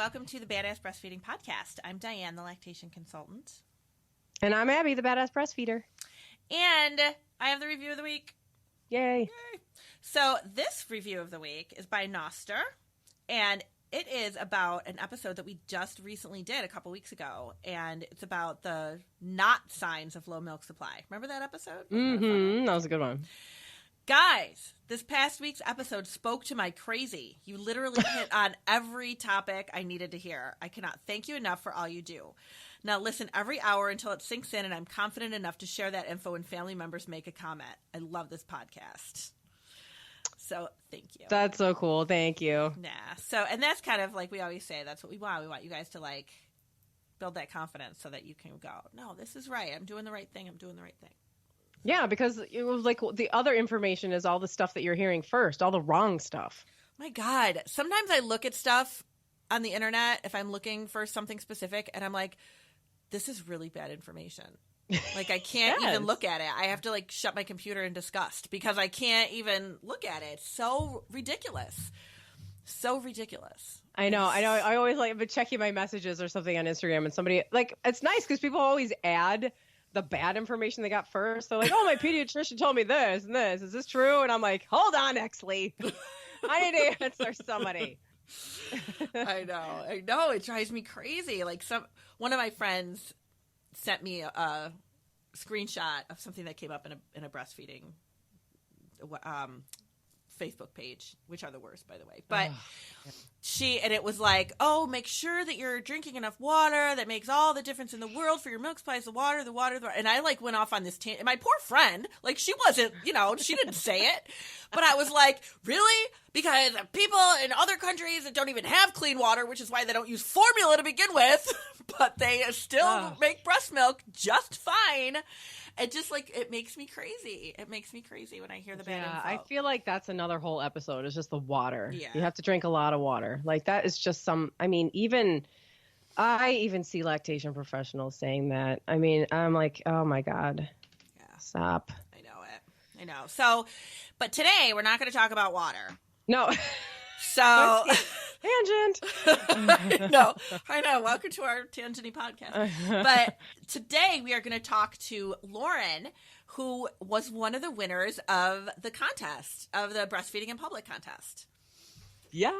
welcome to the Badass Breastfeeding Podcast. I'm Dianne, the lactation consultant. And I'm Abby, the Badass Breastfeeder. And I have the review of the week. Yay. Yay. So this review of the week is by Noster, and it is about an episode that we just recently did a couple weeks ago, and it's about the not signs of low milk supply. Remember that episode? Mm-hmm. That was a good one. Guys, this past week's episode spoke to my crazy. You literally hit on every topic I needed to hear. I cannot thank you enough for all you do. Now listen every hour until it sinks in, and I'm confident enough to share that info when family members make a comment. I love this podcast. So thank you. That's so cool. Thank you. Yeah. So, and that's kind of like we always say, that's what we want. We want you guys to like build that confidence so that you can go, no, this is right. I'm doing the right thing. I'm doing the right thing. Yeah, because it was like the other information is all the stuff that you're hearing first, all the wrong stuff. My God. Sometimes I look at stuff on the internet if I'm looking for something specific and I'm like, this is really bad information. Like I can't even look at it. I have to like shut my computer in disgust because I can't even look at it. It's so ridiculous. So ridiculous. I know. I always like been checking my messages or something on Instagram and somebody like, it's nice because people always add the bad information they got first. They're like, oh, my pediatrician told me this and this. Is this true? And I'm like, hold on, Exley. I need to answer somebody. I know. It drives me crazy. Like one of my friends sent me a screenshot of something that came up in a breastfeeding Facebook page, which are the worst, by the way. But and it was like, oh, make sure that you're drinking enough water. That makes all the difference in the world for your milk supply. The water. And I like went off on this tangent. My poor friend, like she wasn't, she didn't say it, but I was like, really? Because people in other countries that don't even have clean water, which is why they don't use formula to begin with, but they still make breast milk just fine. It just like, it makes me crazy. It makes me crazy when I hear the bad info. I feel like that's another whole episode. It's just the water. Yeah. You have to drink a lot of water. Like that is just I even see lactation professionals saying that. I mean, I'm like, oh my God. Yeah. Stop. I know. So, but today we're not going to talk about water. No. So tangent. I know. Welcome to our tangenty podcast. But today we are going to talk to Lauren, who was one of the winners of the contest, of the Breastfeeding in Public contest. Yeah.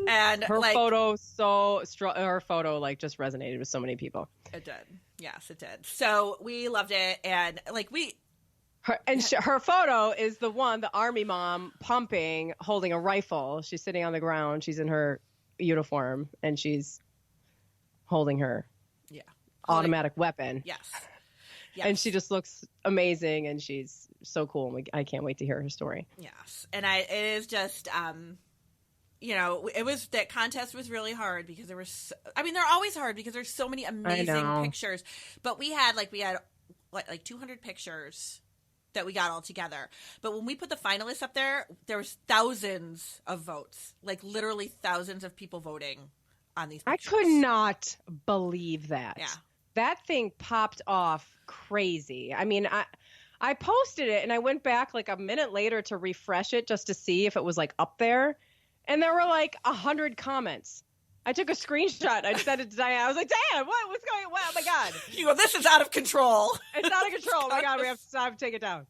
And her photo like just resonated with so many people. It did. Yes, it did. So we loved it. And like her photo is the army mom pumping, holding a rifle. She's sitting on the ground. She's in her uniform and she's holding her automatic weapon. Yes. And she just looks amazing and she's so cool. And I can't wait to hear her story. Yes. And it is just, that contest was really hard because they're always hard because there's so many amazing pictures, but we had 200 pictures that we got all together. But when we put the finalists up there was thousands of votes, like literally thousands of people voting on these pictures. I could not believe that. Yeah. That thing popped off crazy. I mean, I posted it and I went back like a minute later to refresh it just to see if it was like up there. And there were like 100 comments. I took a screenshot. I sent it to Dianne. I was like, Dianne, what's going on? Oh, my God. You go, this is out of control. It's out of control. Oh, my God. We have to take it down.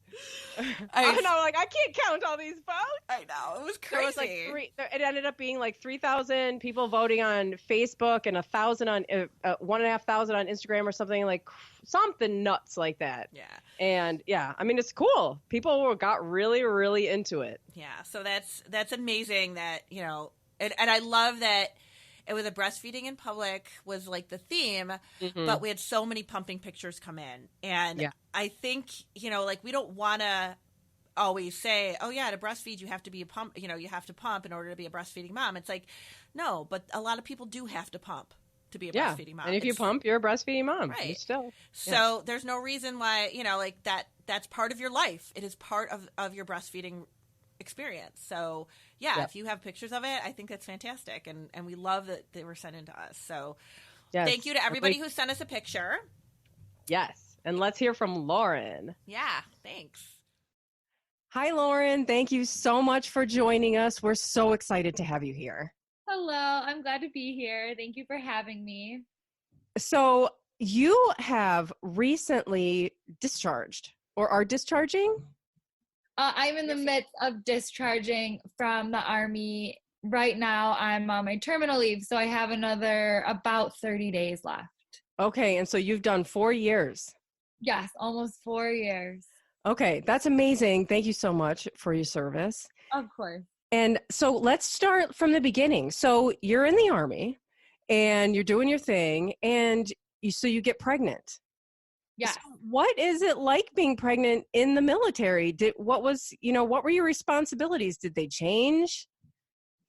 I know. Like, I can't count all these votes. I know. It was crazy. It ended up being like 3,000 people voting on Facebook and 1,500 on Instagram or something, like something nuts like that. Yeah. And yeah, I mean, it's cool. People got really, really into it. Yeah. So that's amazing that, and I love that. It was a breastfeeding in public was like the theme, but we had so many pumping pictures come in. And I think, we don't want to always say, oh yeah, to breastfeed, you have to be a pump, you have to pump in order to be a breastfeeding mom. It's like, no, but a lot of people do have to pump to be a breastfeeding mom. And if you pump, you're a breastfeeding mom. Right. Still. So there's no reason why, that's part of your life. It is part of your breastfeeding experience. So if you have pictures of it, I think that's fantastic. And we love that they were sent in to us. So thank you to everybody who sent us a picture. Yes. And let's hear from Lauren. Yeah. Thanks. Hi, Lauren. Thank you so much for joining us. We're so excited to have you here. Hello, I'm glad to be here. Thank you for having me. So you have recently discharged or are discharging? I'm in the midst of discharging from the Army. Right now, I'm on my terminal leave, so I have another about 30 days left. Okay, and so you've done 4 years. Yes, almost 4 years. Okay, that's amazing. Thank you so much for your service. Of course. And so let's start from the beginning. So you're in the Army and you're doing your thing and you get pregnant. Yes. So what is it like being pregnant in the military? What were your responsibilities? Did they change?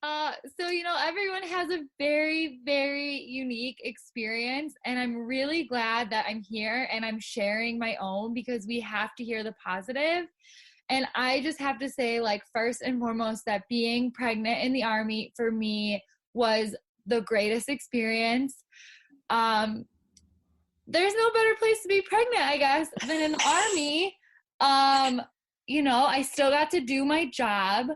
Everyone has a very, very unique experience, and I'm really glad that I'm here and I'm sharing my own because we have to hear the positive. And I just have to say, like, first and foremost, that being pregnant in the Army for me was the greatest experience. There's no better place to be pregnant, I guess, than in the Army. I still got to do my job.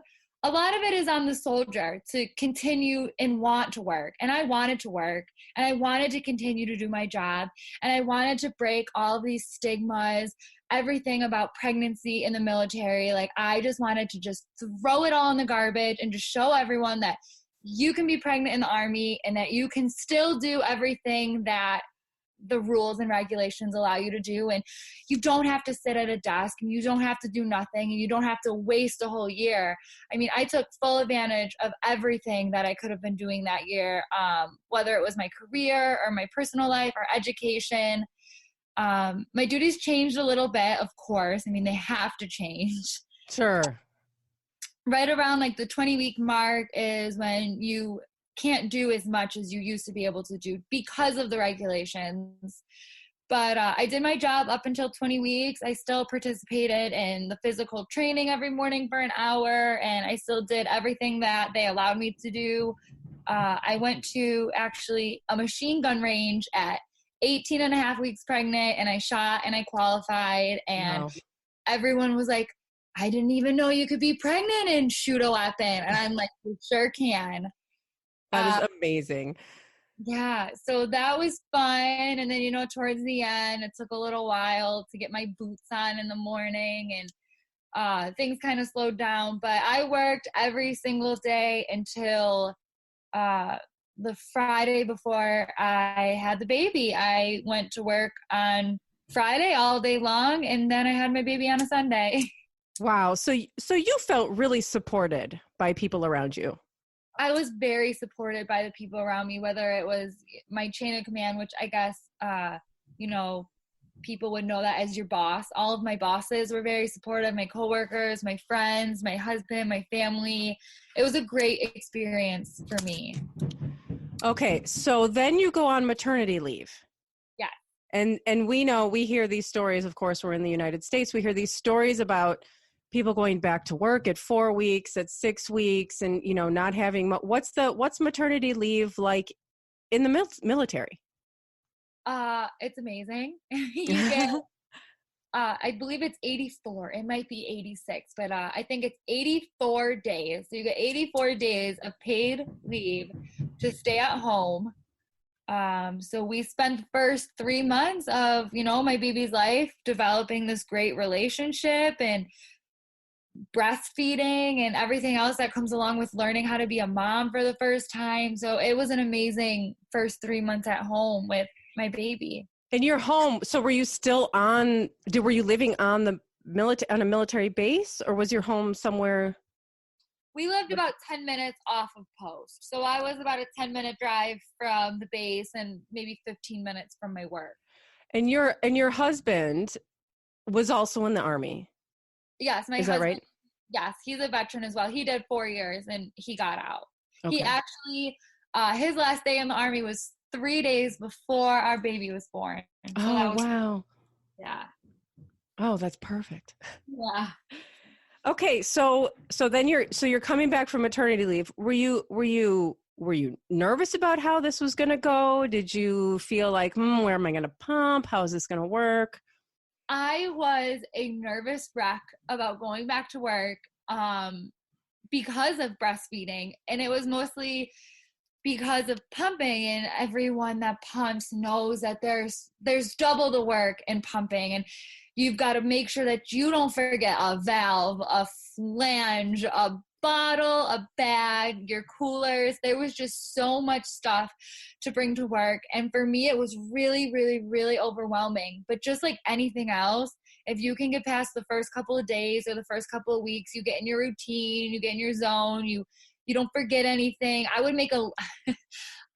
A lot of it is on the soldier to continue and want to work. And I wanted to work and I wanted to continue to do my job. And I wanted to break all of these stigmas, everything about pregnancy in the military. Like, I just wanted to just throw it all in the garbage and just show everyone that you can be pregnant in the Army and that you can still do everything that the rules and regulations allow you to do, and you don't have to sit at a desk and you don't have to do nothing and you don't have to waste a whole year. I mean, I took full advantage of everything that I could have been doing that year, whether it was my career or my personal life or education. My duties changed a little bit, of course. I mean, they have to change. Sure. Right around like the 20-week mark is when you can't do as much as you used to be able to do because of the regulations. But I did my job up until 20 weeks. I still participated in the physical training every morning for an hour, and I still did everything that they allowed me to do. I went to actually a machine gun range at 18 and a half weeks pregnant, and I shot and I qualified, and Wow. Everyone was like, I didn't even know you could be pregnant and shoot a weapon. And I'm like, you sure can. That is amazing. Yeah, so that was fun. And then, towards the end, it took a little while to get my boots on in the morning, and things kind of slowed down. But I worked every single day until the Friday before I had the baby. I went to work on Friday all day long, and then I had my baby on a Sunday. Wow. So you felt really supported by people around you. I was very supported by the people around me, whether it was my chain of command, which I guess, people would know that as your boss. All of my bosses were very supportive, my coworkers, my friends, my husband, my family. It was a great experience for me. Okay. So then you go on maternity leave. Yeah. And we hear these stories, of course, we're in the United States. We hear these stories about people going back to work at 4 weeks, at 6 weeks, and, not having, what's maternity leave like in the military? It's amazing. You get, I believe it's 84. It might be 86, but I think it's 84 days. So you get 84 days of paid leave to stay at home. So we spent the first 3 months of, my baby's life developing this great relationship and breastfeeding and everything else that comes along with learning how to be a mom for the first time. So it was an amazing first 3 months at home with my baby. And you're home. So were you still were you living on a military base, or was your home somewhere? We lived about 10 minutes off of post. So I was about a 10-minute drive from the base and maybe 15 minutes from my work. And your husband was also in the Army. Yes, my husband. Is that right? Yes, he's a veteran as well. He did 4 years and he got out. Okay. He actually, his last day in the Army was 3 days before our baby was born. So wow. Yeah. Oh, that's perfect. Yeah. Okay, so then you're coming back from maternity leave. Were you nervous about how this was going to go? Did you feel like, where am I going to pump? How is this going to work? I was a nervous wreck about going back to work because of breastfeeding. And it was mostly because of pumping, and everyone that pumps knows that there's double the work in pumping, and you've got to make sure that you don't forget a valve, a flange, a bottle, a bag, your coolers. There was just so much stuff to bring to work. And for me, it was really, really, really overwhelming. But just like anything else, if you can get past the first couple of days or the first couple of weeks, you get in your routine, you get in your zone, you don't forget anything.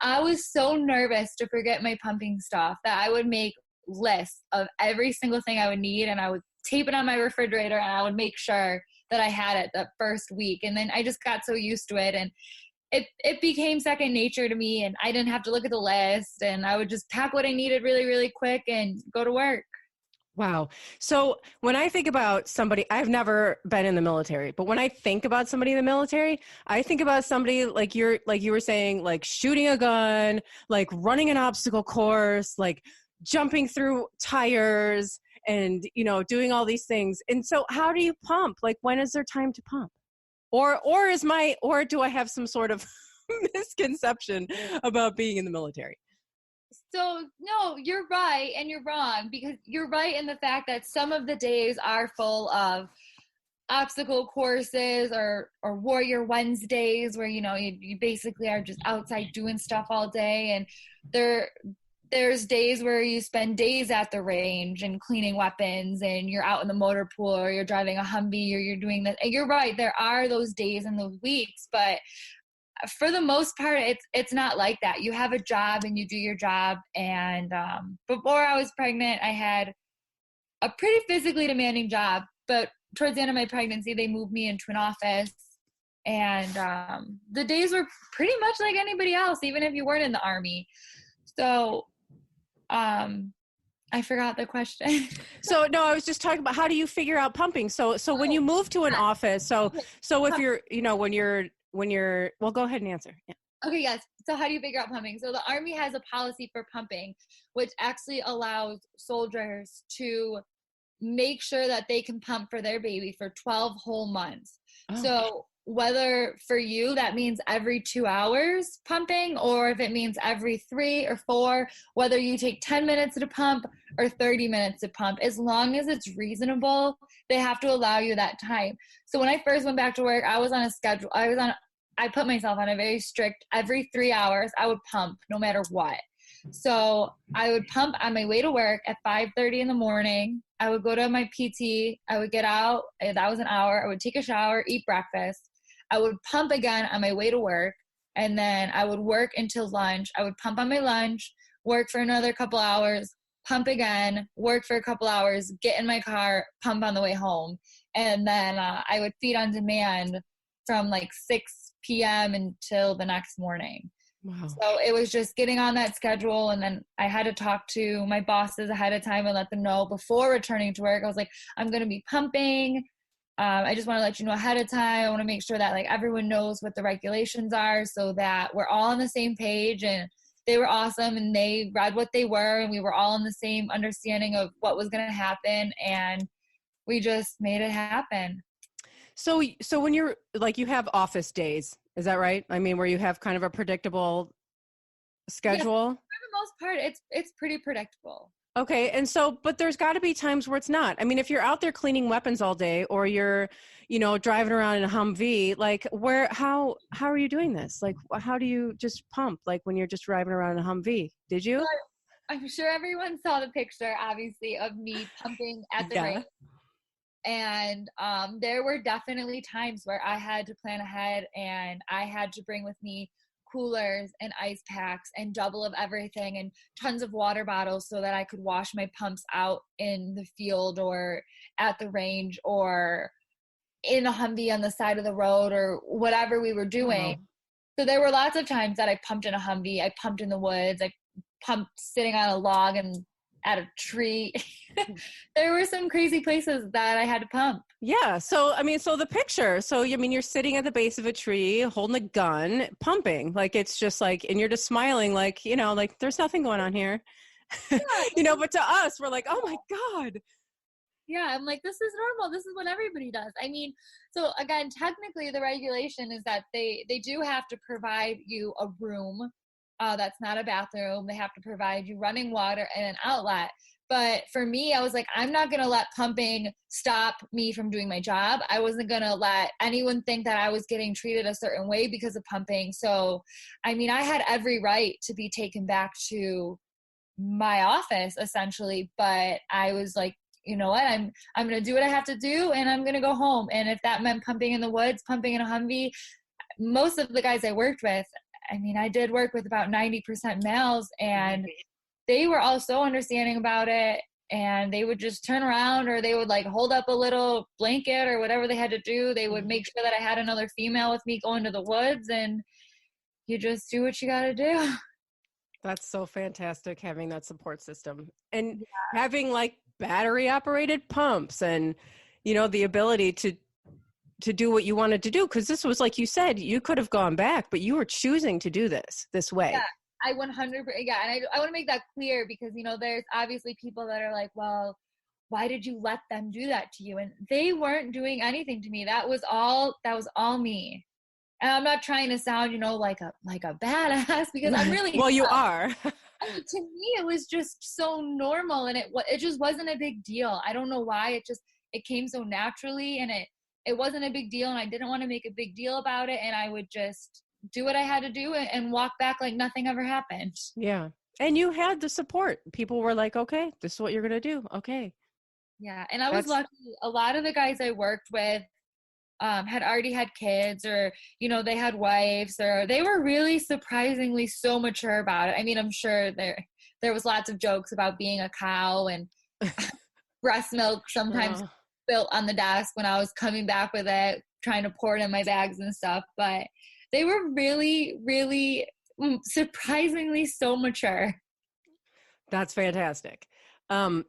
I was so nervous to forget my pumping stuff that I would make lists of every single thing I would need, and I would tape it on my refrigerator, and I would make sure that I had it that first week. And then I just got so used to it, and it became second nature to me, and I didn't have to look at the list, and I would just pack what I needed really, really quick and go to work. Wow. So when I think about somebody, I've never been in the military, but when I think about somebody in the military, I think about somebody like you were saying, like shooting a gun, like running an obstacle course, like jumping through tires and, doing all these things. And so how do you pump? Like, when is there time to pump? Or do I have some sort of misconception about being in the military? So, no, you're right and you're wrong, because you're right in the fact that some of the days are full of obstacle courses or Warrior Wednesdays where, you basically are just outside doing stuff all day. And there's days where you spend days at the range and cleaning weapons, and you're out in the motor pool, or you're driving a Humvee, or you're doing that. And you're right, there are those days and those weeks, but for the most part, it's not like that. You have a job and you do your job. And before I was pregnant, I had a pretty physically demanding job, but towards the end of my pregnancy, they moved me into an office, and the days were pretty much like anybody else, even if you weren't in the Army. So I forgot the question. So no, I was just talking about, how do you figure out pumping? So when you move to an office, so if you're, when you're, well, go ahead and answer. Yeah. Okay, yes. So how do you figure out pumping? So the Army has a policy for pumping, which actually allows soldiers to make sure that they can pump for their baby for 12 whole months. Oh. So whether for you that means every 2 hours pumping, or if it means every 3 or 4, whether you take 10 minutes to pump or 30 minutes to pump, as long as it's reasonable, they have to allow you that time. So when I first went back to work, I was on a schedule. I put myself on a very strict, every 3 hours, I would pump no matter what. So I would pump on my way to work at 5:30 in the morning. I would go to my PT. I would get out. That was an hour. I would take a shower, eat breakfast. I would pump again on my way to work. And then I would work until lunch. I would pump on my lunch, work for another couple hours, pump again, work for a couple hours, get in my car, pump on the way home. And then I would feed on demand from like 6 p.m. until the next morning. Wow. So it was just getting on that schedule. And then I had to talk to my bosses ahead of time and let them know before returning to work. I was like, I'm going to be pumping. I just want to let you know ahead of time. I want to make sure that like everyone knows what the regulations are so that we're all on the same page. And they were awesome, and they read what they were, and we were all in the same understanding of what was going to happen. And we just made it happen. So when you're like, you have office days, is that right? I mean, where you have kind of a predictable schedule? Yeah, for the most part, it's pretty predictable. Okay. And so, but there's got to be times where it's not. I mean, if you're out there cleaning weapons all day, or you're, driving around in a Humvee, like how are you doing this? Like, how do you just pump? Like when you're just driving around in a Humvee, did you? I'm sure everyone saw the picture, obviously, of me pumping at the range. And there were definitely times where I had to plan ahead, and I had to bring with me coolers and ice packs and double of everything and tons of water bottles so that I could wash my pumps out in the field or at the range or in a Humvee on the side of the road or whatever we were doing. Oh. So there were lots of times that I pumped in a Humvee. I pumped in the woods. I pumped sitting on a log and at a tree. There were some crazy places that I had to pump. Yeah. So, I mean, so the picture, so, I mean, you're sitting at the base of a tree, holding a gun, pumping, like, it's just like, and you're just smiling, like, like there's nothing going on here, yeah. But to us, we're like, oh my God. Yeah, I'm like, this is normal. This is what everybody does. I mean, so again, technically the regulation is that they do have to provide you a room that's not a bathroom. They have to provide you running water and an outlet. But for me, I was like, I'm not going to let pumping stop me from doing my job. I wasn't going to let anyone think that I was getting treated a certain way because of pumping. So, I mean, I had every right to be taken back to my office essentially, but I was like, you know what, I'm going to do what I have to do and I'm going to go home. And if that meant pumping in the woods, pumping in a Humvee, most of the guys I worked with, I mean, I did work with about 90% males, and they were all so understanding about it, and they would just turn around, or they would like hold up a little blanket or whatever they had to do. They would make sure that I had another female with me going to the woods, and you just do what you got to do. That's so fantastic, having that support system and having like battery operated pumps and, you know, the ability to do what you wanted to do. Cause this was, like you said, you could have gone back, but you were choosing to do this way. Yeah. I 100%, yeah, and I want to make that clear because, you know, there's obviously people that are like, well, why did you let them do that to you? And they weren't doing anything to me. That was all me. And I'm not trying to sound, you know, like a badass, because I'm really well, you are. I mean, to me, it was just so normal, and it just wasn't a big deal. I don't know why. It came so naturally, and it wasn't a big deal, and I didn't want to make a big deal about it, and I would just do what I had to do and walk back like nothing ever happened. Yeah. And you had the support. People were like, okay, this is what you're going to do. Okay. Yeah. And I was lucky. A lot of the guys I worked with had already had kids, or, you know, they had wives, or they were really surprisingly so mature about it. I mean, I'm sure there was lots of jokes about being a cow and breast milk sometimes spilt on the desk when I was coming back with it, trying to pour it in my bags and stuff. But they were really, really surprisingly so mature. That's fantastic.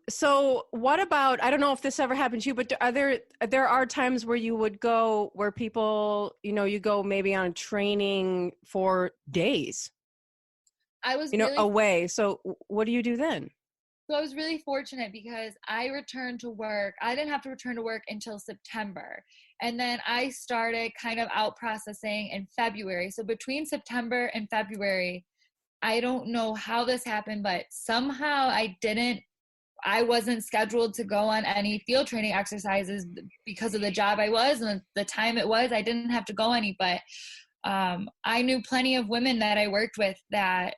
So what about, I don't know if this ever happened to you, but there are times where you would go where people, you know, you go maybe on training for days. I was, away. So what do you do then? So I was really fortunate because I returned to work. I didn't have to return to work until September. And then I started kind of out processing in February. So between September and February, I don't know how this happened, but somehow I wasn't scheduled to go on any field training exercises because of the job I was and the time it was. I didn't have to go any, but I knew plenty of women that I worked with that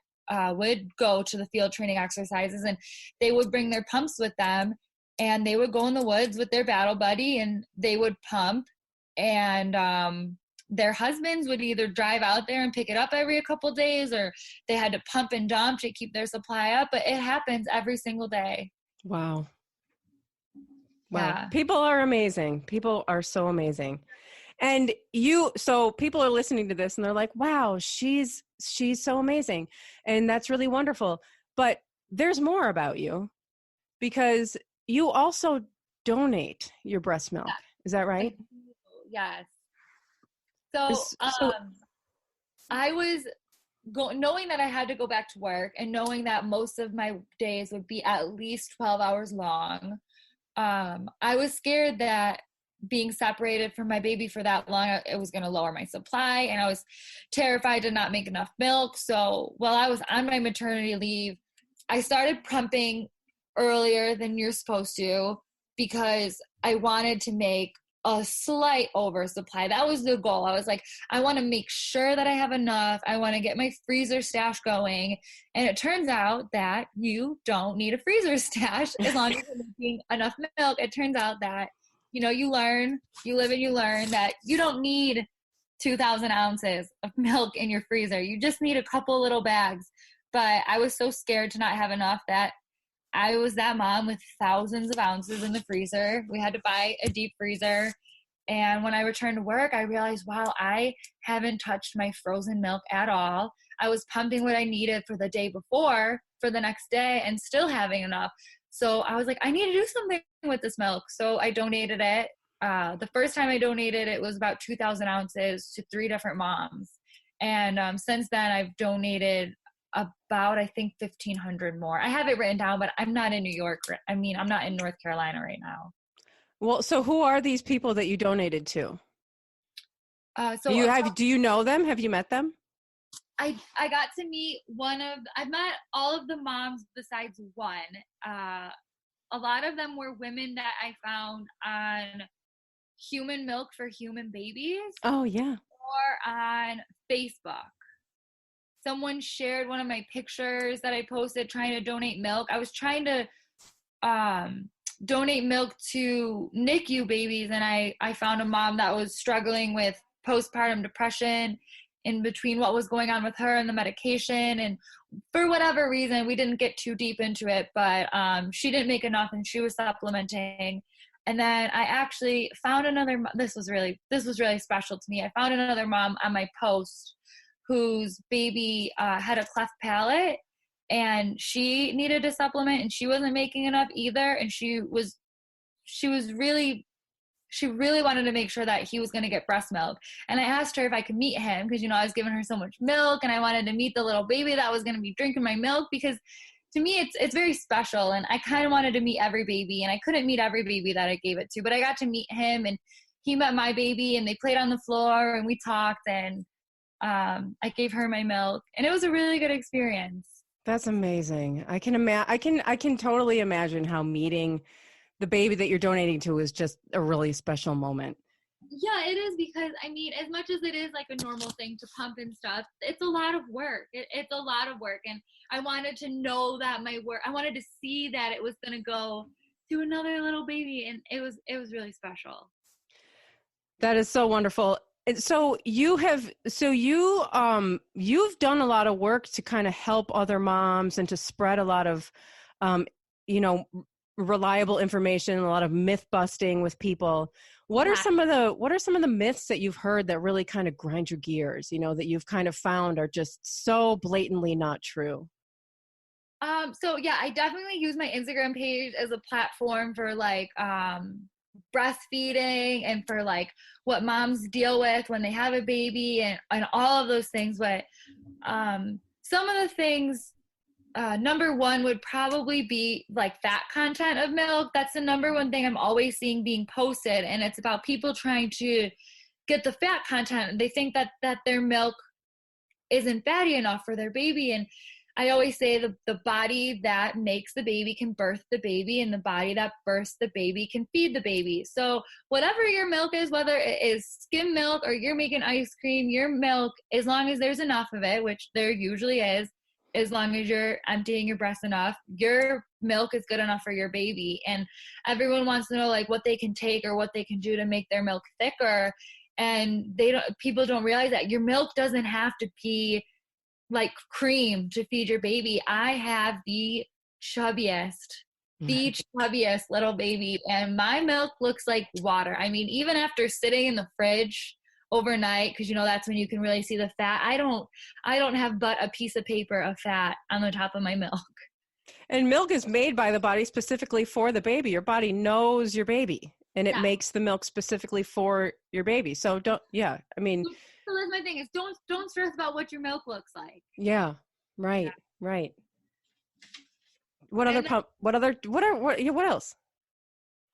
would go to the field training exercises, and they would bring their pumps with them, and they would go in the woods with their battle buddy, and they would pump, and their husbands would either drive out there and pick it up every a couple days, or they had to pump and dump to keep their supply up. But it happens every single day. Wow. Yeah. People are amazing. People are so amazing. And so people are listening to this and they're like, wow, she's so amazing. And that's really wonderful. But there's more about you, because you also donate your breast milk. Is that right? Yes. So I was knowing that I had to go back to work, and knowing that most of my days would be at least 12 hours long. I was scared that being separated from my baby for that long, it was going to lower my supply, and I was terrified to not make enough milk. So while I was on my maternity leave, I started pumping earlier than you're supposed to, because I wanted to make a slight oversupply. That was the goal. I was like, I want to make sure that I have enough. I want to get my freezer stash going. And it turns out that you don't need a freezer stash as long as you're making enough milk. It turns out that, you know, you live and you learn that you don't need 2,000 ounces of milk in your freezer. You just need a couple little bags. But I was so scared to not have enough that I was that mom with thousands of ounces in the freezer. We had to buy a deep freezer. And when I returned to work, I realized, wow, I haven't touched my frozen milk at all. I was pumping what I needed for the day before for the next day and still having enough. So I was like, I need to do something with this milk. So I donated it. The first time I donated, it was about 2,000 ounces to 3 different moms. And since then, I've donated about, I think, 1,500 more. I have it written down, but I'm not in New York. I'm not in North Carolina right now. Well, so who are these people that you donated to? Do you know them? Have you met them? I got to meet I've met all of the moms besides one. A lot of them were women that I found on Human Milk for Human Babies. Oh, yeah. Or on Facebook. Someone shared one of my pictures that I posted trying to donate milk. I was trying to donate milk to NICU babies, and I found a mom that was struggling with postpartum depression in between what was going on with her and the medication. And for whatever reason, we didn't get too deep into it, but she didn't make enough and she was supplementing. And then I actually found another, this was really special to me. I found another mom on my post whose baby had a cleft palate, and she needed a supplement and she wasn't making enough either. And she really wanted to make sure that he was going to get breast milk. And I asked her if I could meet him because, I was giving her so much milk, and I wanted to meet the little baby that was going to be drinking my milk, because to me, it's very special, and I kind of wanted to meet every baby, and I couldn't meet every baby that I gave it to, but I got to meet him, and he met my baby, and they played on the floor, and we talked, and I gave her my milk, and it was a really good experience. That's amazing. I can totally imagine how meeting the baby that you're donating to is just a really special moment. Yeah, it is, because as much as it is like a normal thing to pump and stuff, it's a lot of work. It's a lot of work, and I wanted to know that my work, I wanted to see that it was going to go to another little baby, and it was really special. That is so wonderful. So you've done a lot of work to kind of help other moms and to spread a lot of, reliable information, a lot of myth busting with people. What are some of the myths that you've heard that really kind of grind your gears, that you've kind of found are just so blatantly not true? So yeah, I definitely use my Instagram page as a platform for like breastfeeding and for like what moms deal with when they have a baby and all of those things. But some of the things, number one would probably be like fat content of milk. That's the number one thing I'm always seeing being posted, and it's about people trying to get the fat content. They think that their milk isn't fatty enough for their baby, and I always say the body that makes the baby can birth the baby, and the body that births the baby can feed the baby. So whatever your milk is, whether it is skim milk or you're making ice cream, your milk, as long as there's enough of it, which there usually is, as long as you're emptying your breast enough, your milk is good enough for your baby. And everyone wants to know like what they can take or what they can do to make their milk thicker. And people don't realize that your milk doesn't have to be like cream to feed your baby. I have the chubbiest little baby, and my milk looks like water. Even after sitting in the fridge overnight, because that's when you can really see the fat, I don't have but a piece of paper of fat on the top of my milk. And milk is made by the body specifically for the baby. Your body knows your baby, and it makes the milk specifically for your baby. So so that's my thing, is don't stress about what your milk looks like. Yeah. Right. Yeah. Right. What else?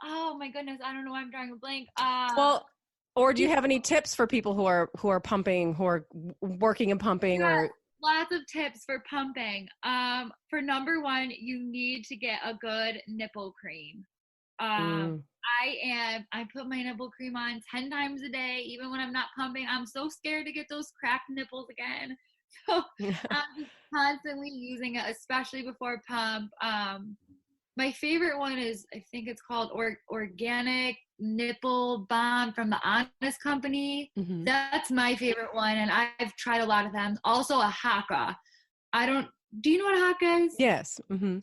Oh my goodness. I don't know why I'm drawing a blank. Or do you have any tips for people who are pumping, who are working and pumping? Or lots of tips for pumping. For number one, you need to get a good nipple cream. I put my nipple cream on 10 times a day, even when I'm not pumping. I'm so scared to get those cracked nipples again. So I'm constantly using it, especially before pump. My favorite one is, I think it's called Organic Nipple Balm from the Honest Company. Mm-hmm. That's my favorite one, and I've tried a lot of them. Also a Haka. Do you know what a Haka is? Yes. Mm-hmm.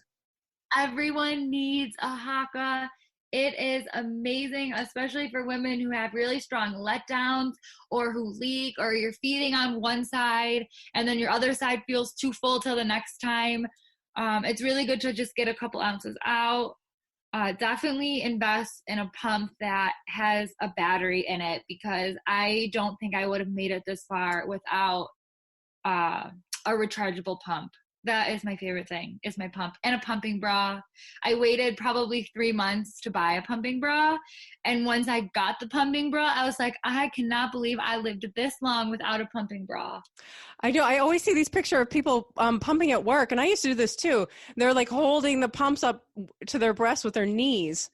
Everyone needs a Haka. It is amazing, especially for women who have really strong letdowns or who leak, or you're feeding on one side and then your other side feels too full till the next time. It's really good to just get a couple ounces out. Definitely invest in a pump that has a battery in it, because I don't think I would have made it this far without a rechargeable pump. That is my favorite thing, is my pump and a pumping bra. I waited probably 3 months to buy a pumping bra. And once I got the pumping bra, I was like, I cannot believe I lived this long without a pumping bra. I know. I always see these pictures of people pumping at work. And I used to do this too. They're like holding the pumps up to their breasts with their knees.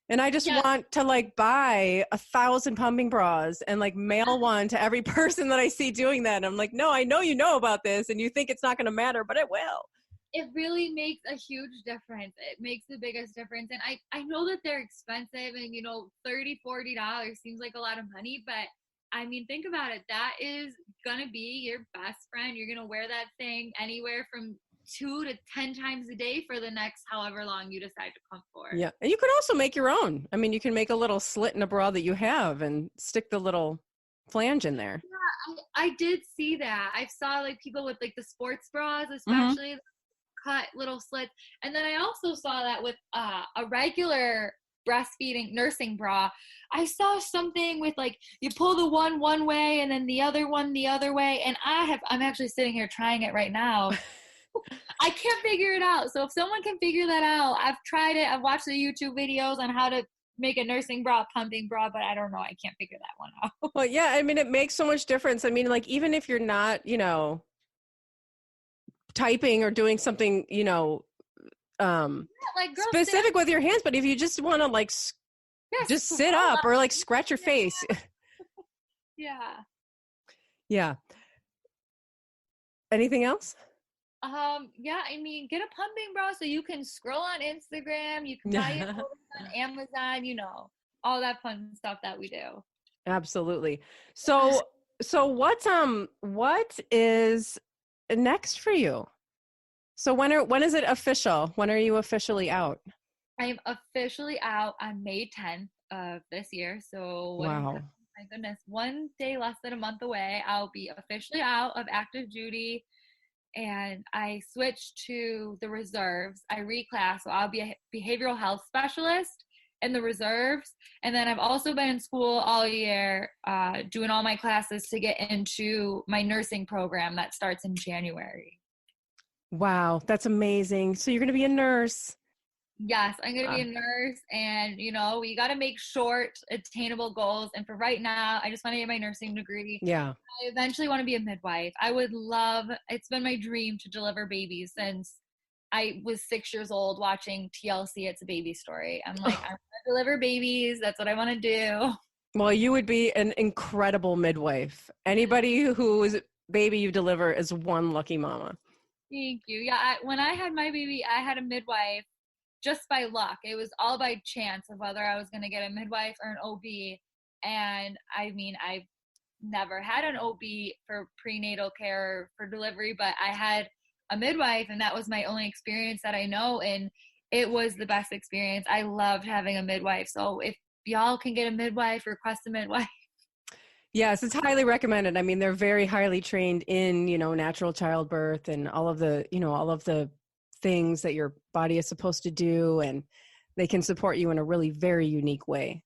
And I just want to like buy 1,000 pumping bras and like mail one to every person that I see doing that. And I'm like, no, I know you know about this and you think it's not going to matter, but it will. It really makes a huge difference. It makes the biggest difference. And I know that they're expensive and, $30, $40 seems like a lot of money, but I mean, think about it. That is going to be your best friend. You're going to wear that thing anywhere from 2 to 10 times a day for the next however long you decide to pump for. Yeah. And you could also make your own. I mean, you can make a little slit in a bra that you have and stick the little flange in there. Yeah, I did see that. I saw like people with like the sports bras, especially cut little slits. And then I also saw that with a regular breastfeeding nursing bra. I saw something with like you pull the one way and then the other one the other way. And I'm actually sitting here trying it right now. I can't figure it out. So if someone can figure that out, I've tried it. I've watched the YouTube videos on how to make a nursing bra, pumping bra, but I don't know. I can't figure that one out. Well, yeah. I mean, it makes so much difference. I mean, like, even if you're not, typing or doing something, like specific with your hands, but if you just want to like, just sit up or like scratch your face. Yeah. Yeah. Anything else? Yeah, I mean, get a pumping bra so you can scroll on Instagram, you can buy it on Amazon, all that fun stuff that we do. Absolutely. So what is next for you? So when is it official? When are you officially out? I am officially out on May 10th of this year. So wow. My goodness, one day less than a month away, I'll be officially out of active duty. And I switched to the reserves. I reclassed, so I'll be a behavioral health specialist in the reserves. And then I've also been in school all year doing all my classes to get into my nursing program that starts in January. Wow, that's amazing. So you're going to be a nurse. Yes, I'm going to be a nurse. And, we got to make short, attainable goals. And for right now, I just want to get my nursing degree. Yeah. I eventually want to be a midwife. It's been my dream to deliver babies since I was 6 years old watching TLC, It's a Baby Story. I'm like, I want to deliver babies. That's what I want to do. Well, you would be an incredible midwife. Anybody whose baby you deliver is one lucky mama. Thank you. Yeah, when I had my baby, I had a midwife just by luck. It was all by chance of whether I was going to get a midwife or an OB. And I mean, I've never had an OB for prenatal care for delivery, but I had a midwife, and that was my only experience that I know. And it was the best experience. I loved having a midwife. So if y'all can get a midwife, request a midwife. Yes, it's highly recommended. I mean, they're very highly trained in, natural childbirth and all of the things that your body is supposed to do, and they can support you in a really very unique way.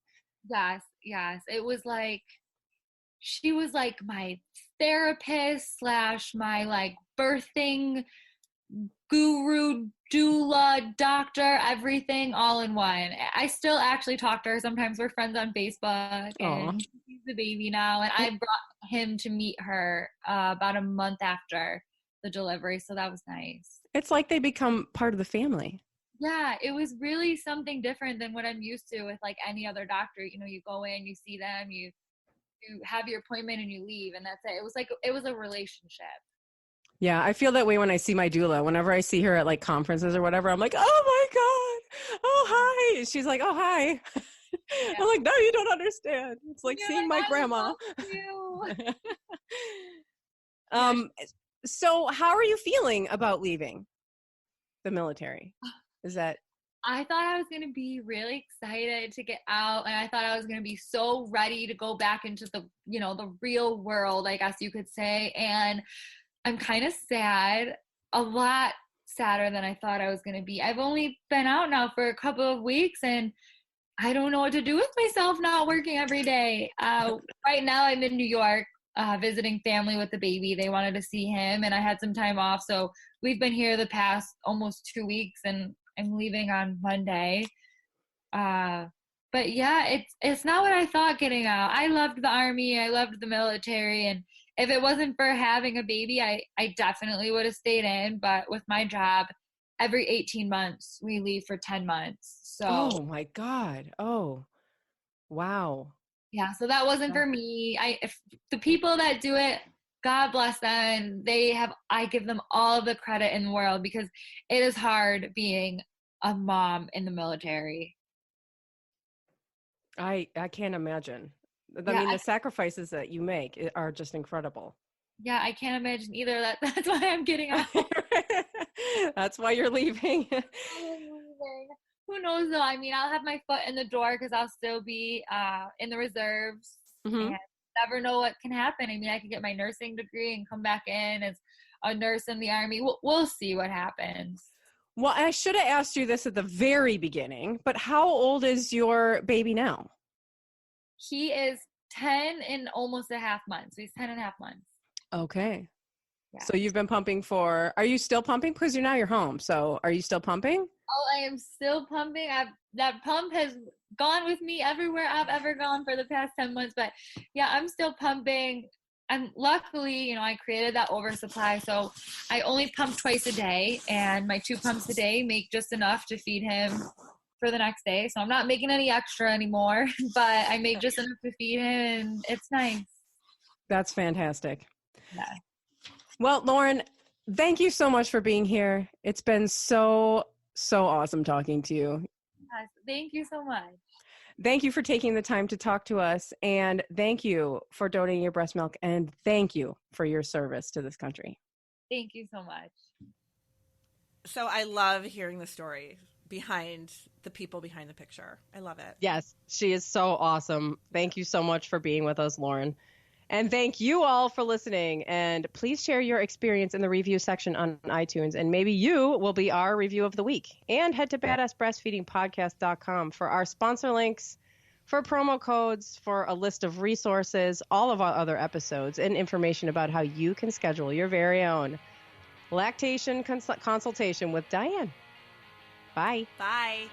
Yes. It was like, she was like my therapist / my like birthing guru, doula, doctor, everything all in one. I still actually talk to her. Sometimes we're friends on Facebook. Aww. And he's the baby now. And I brought him to meet her about a month after the delivery. So that was nice. It's like they become part of the family. Yeah, it was really something different than what I'm used to with like any other doctor. You go in, you see them, you have your appointment and you leave, and that's it. It was a relationship. Yeah, I feel that way when I see my doula. Whenever I see her at like conferences or whatever, I'm like, oh my God, oh hi. She's like, oh hi. Yeah. I'm like, no, you don't understand. It's like seeing my grandma. So how are you feeling about leaving the military? I thought I was going to be really excited to get out, and I thought I was going to be so ready to go back into the, the real world, I guess you could say. And I'm kind of sad, a lot sadder than I thought I was going to be. I've only been out now for a couple of weeks, and I don't know what to do with myself not working every day. Right now I'm in New York. visiting family with the baby. They wanted to see him, and I had some time off. So we've been here the past almost 2 weeks, and I'm leaving on Monday. But yeah, it's not what I thought getting out. I loved the Army. I loved the military. And if it wasn't for having a baby, I definitely would have stayed in. But with my job, every 18 months, we leave for 10 months. So, oh my God. Oh, wow. Yeah, so that wasn't for me. If the people that do it, God bless them. I give them all the credit in the world, because it is hard being a mom in the military. I can't imagine. I mean, the sacrifices that you make are just incredible. Yeah, I can't imagine either. That's why I'm getting out. That's why you're leaving. Who knows though? I mean, I'll have my foot in the door because I'll still be in the reserves. And never know what can happen. I mean, I could get my nursing degree and come back in as a nurse in the Army. We'll see what happens. Well, I should have asked you this at the very beginning, but how old is your baby now? He is 10 and almost a half months. He's 10 and a half months. Okay. Yeah. So you've been pumping are you still pumping? Because you're home. So are you still pumping? Oh, I am still pumping. That pump has gone with me everywhere I've ever gone for the past 10 months. But yeah, I'm still pumping. And luckily, I created that oversupply. So I only pump twice a day, and my 2 pumps a day make just enough to feed him for the next day. So I'm not making any extra anymore, but I make just enough to feed him, and it's nice. That's fantastic. Yeah. Well, Lauren, thank you so much for being here. It's been so awesome talking to you. Yes, thank you so much. Thank you for taking the time to talk to us, and thank you for donating your breast milk, and thank you for your service to this country. Thank you so much. So I love hearing the story behind the people behind the picture. I love it. Yes, she is so awesome. Thank you so much for being with us, Lauren. And thank you all for listening. And please share your experience in the review section on iTunes. And maybe you will be our review of the week. And head to badassbreastfeedingpodcast.com for our sponsor links, for promo codes, for a list of resources, all of our other episodes, and information about how you can schedule your very own lactation consultation with Dianne. Bye. Bye.